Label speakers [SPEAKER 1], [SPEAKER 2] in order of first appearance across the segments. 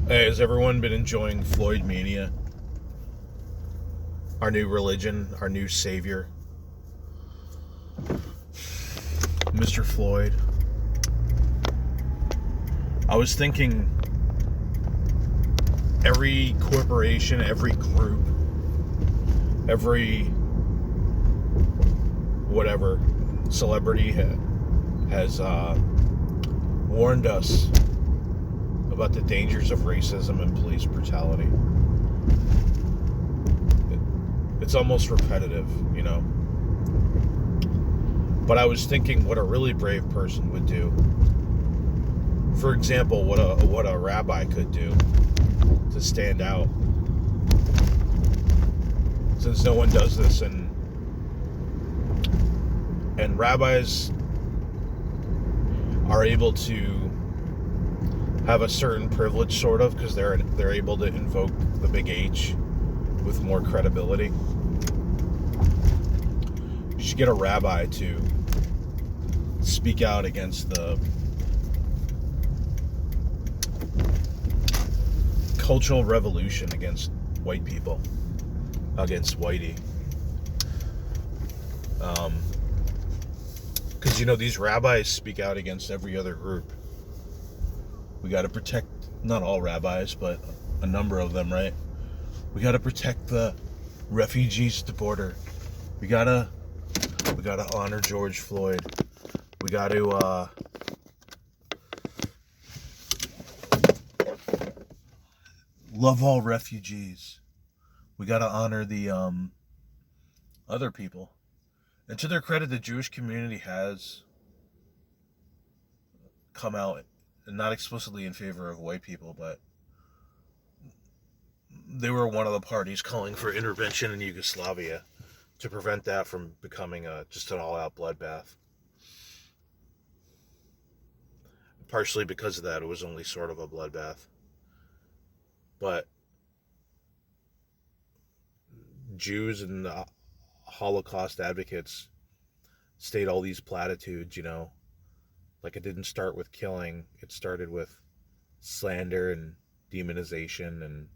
[SPEAKER 1] Hey, has everyone been enjoying Floyd Mania? Our new religion, our new savior, Mr. Floyd. I was thinking every corporation, every group, every whatever celebrity has warned us about the dangers of racism and police brutality. It's almost repetitive, you know. But I was thinking what a really brave person would do. For example, what a rabbi could do to stand out, since no one does this, and rabbis are able to have a certain privilege, sort of, because they're able to invoke the big H with more credibility. You should get a rabbi to speak out against the cultural revolution against white people, against whitey. Because, these rabbis speak out against every other group. We got to protect, not all rabbis, but a number of them, right? We got to protect the refugees at the border. We gotta honor George Floyd. We got to love all refugees. We got to honor the other people. And to their credit, the Jewish community has come out, not explicitly in favor of white people, but they were one of the parties calling for intervention in Yugoslavia to prevent that from becoming just an all-out bloodbath. Partially because of that, it was only sort of a bloodbath. But Jews and Holocaust advocates state all these platitudes, like it didn't start with killing, it started with slander and demonization and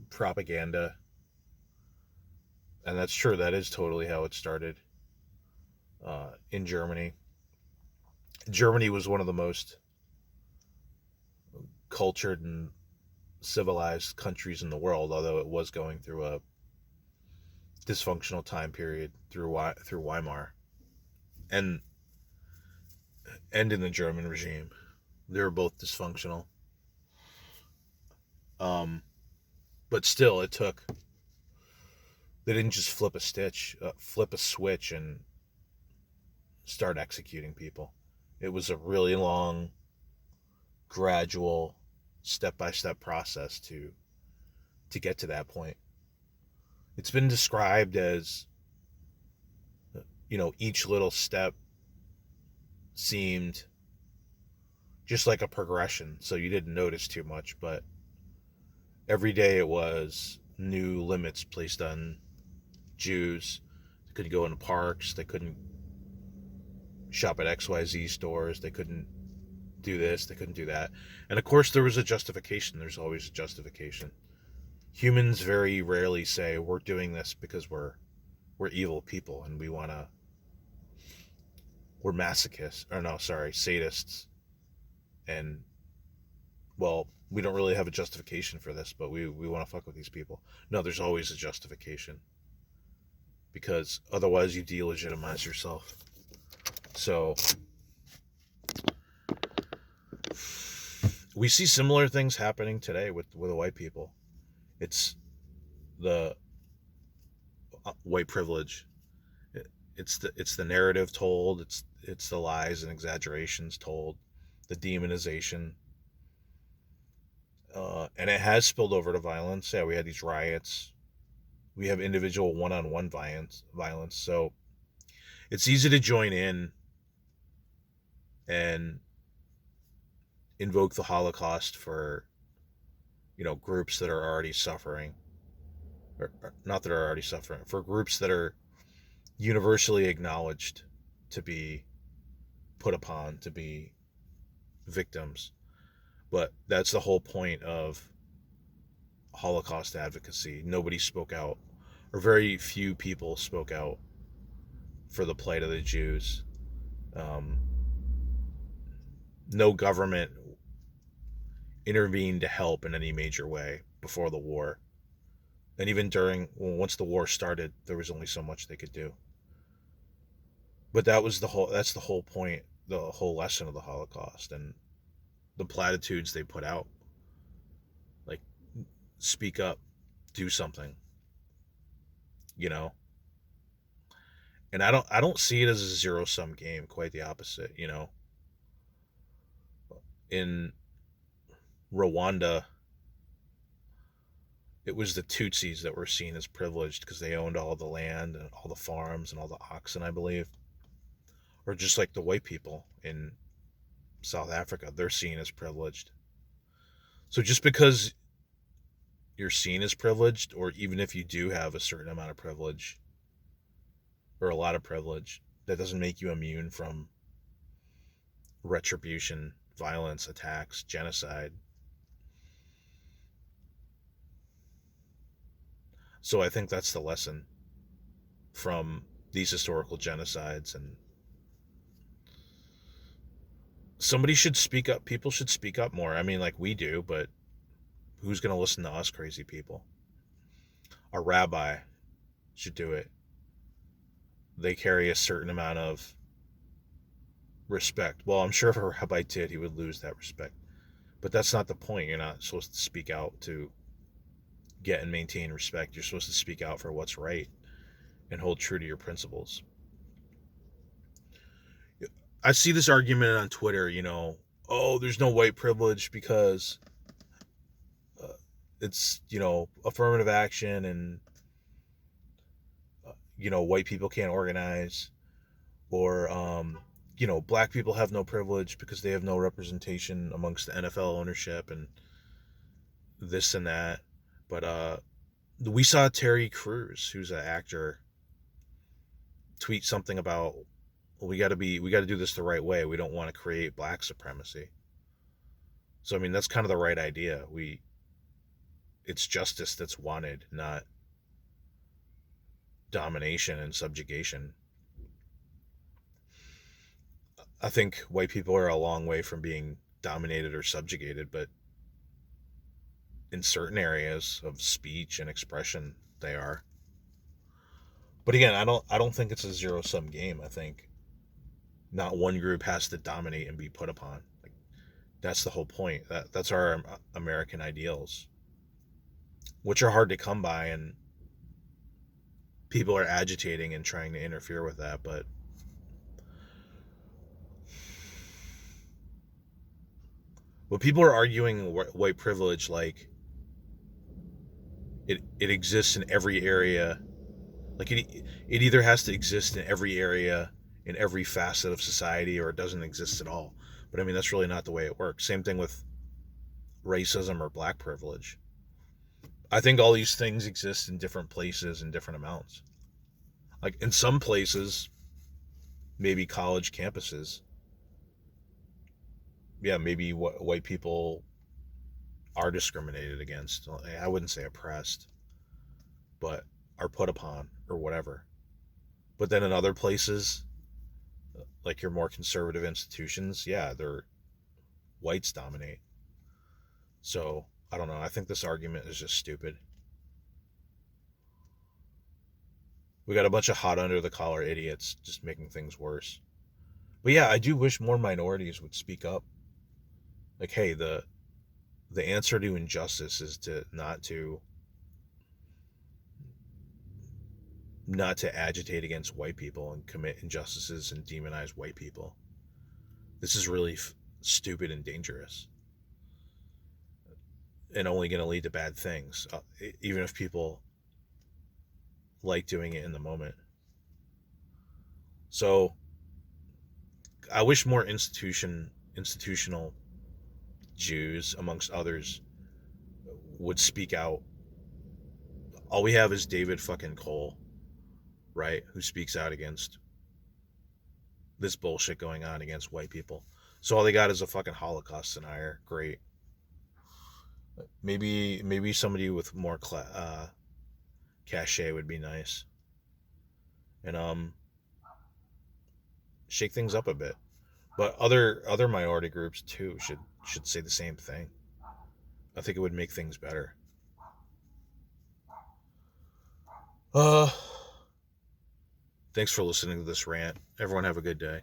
[SPEAKER 1] propaganda. And that's true, that is totally how it started in Germany. Germany was one of the most cultured and civilized countries in the world, although it was going through a dysfunctional time period through Weimar, and in the German regime. They were both dysfunctional. But still, they didn't just flip a switch and start executing people. It was a really long, gradual, step-by-step process to get to that point. It's been described as, each little step seemed just like a progression, so you didn't notice too much, but every day it was new limits placed on Jews. They couldn't go into parks, they couldn't shop at XYZ stores, they couldn't do this, they couldn't do that. And of course there was a justification. There's always a justification. Humans very rarely say we're doing this because we're evil people and we're masochists, or no, sorry, sadists. And, well, we don't really have a justification for this, but we want to fuck with these people. No, there's always a justification, because otherwise you delegitimize yourself. So we see similar things happening today with the white people. It's the white privilege. It's the narrative told. It's the lies and exaggerations told. The demonization. And it has spilled over to violence. Yeah, we had these riots. We have individual one-on-one violence. So it's easy to join in and invoke the Holocaust for, groups that are already suffering. Or not that are already suffering. For groups that are universally acknowledged to be put upon, to be victims. But that's the whole point of Holocaust advocacy. Nobody spoke out, or very few people spoke out for the plight of the Jews. Um, no government intervened to help in any major way before the war. And even once the war started, there was only so much they could do. But that's the whole point, the whole lesson of the Holocaust and the platitudes they put out. Like, speak up, do something, you know? And I don't see it as a zero sum game, quite the opposite, you know. In Rwanda, it was the Tutsis that were seen as privileged because they owned all the land and all the farms and all the oxen, I believe. Or just like the white people in South Africa, they're seen as privileged. So just because you're seen as privileged, or even if you do have a certain amount of privilege or a lot of privilege, that doesn't make you immune from retribution, violence, attacks, genocide. So I think that's the lesson from these historical genocides. And somebody should speak up. People should speak up more. I mean, like we do, but who's going to listen to us crazy people? A rabbi should do it. They carry a certain amount of respect. Well, I'm sure if a rabbi did, he would lose that respect. But that's not the point. You're not supposed to speak out to get and maintain respect. You're supposed to speak out for what's right and hold true to your principles. I see this argument on Twitter, oh, there's no white privilege because it's, affirmative action and, white people can't organize, or, black people have no privilege because they have no representation amongst the NFL ownership and this and that. But we saw Terry Crews, who's an actor, tweet something about, well, we got to do this the right way. We don't want to create black supremacy. So I mean, that's kind of the right idea. It's justice that's wanted, not domination and subjugation. I think white people are a long way from being dominated or subjugated, but in certain areas of speech and expression, they are. But again, I don't think it's a zero sum game. I think not one group has to dominate and be put upon. Like, that's the whole point. That's our American ideals, which are hard to come by, and people are agitating and trying to interfere with that. But people are arguing white privilege like it exists in every area. Like it either has to exist in every area, in every facet of society, or it doesn't exist at all. But I mean, that's really not the way it works. Same thing with racism or black privilege. I think all these things exist in different places in different amounts. Like in some places, maybe college campuses, yeah, maybe white people are discriminated against. I wouldn't say oppressed, but are put upon or whatever. But then in other places, like your more conservative institutions, yeah, they're whites dominate. So I don't know. I think this argument is just stupid. We got a bunch of hot under the collar idiots just making things worse. But yeah, I do wish more minorities would speak up. Like, hey, the answer to injustice is to not to agitate against white people and commit injustices and demonize white people. This is really stupid and dangerous, and only going to lead to bad things, even if people like doing it in the moment. So I wish more institutional Jews, amongst others, would speak out. All we have is David fucking Cole, right? Who speaks out against this bullshit going on against white people. So all they got is a fucking Holocaust denier. Great. Maybe somebody with more cachet would be nice, and shake things up a bit. But other minority groups too should say the same thing. I think it would make things better. Uh, Thanks for listening to this rant. Everyone have a good day.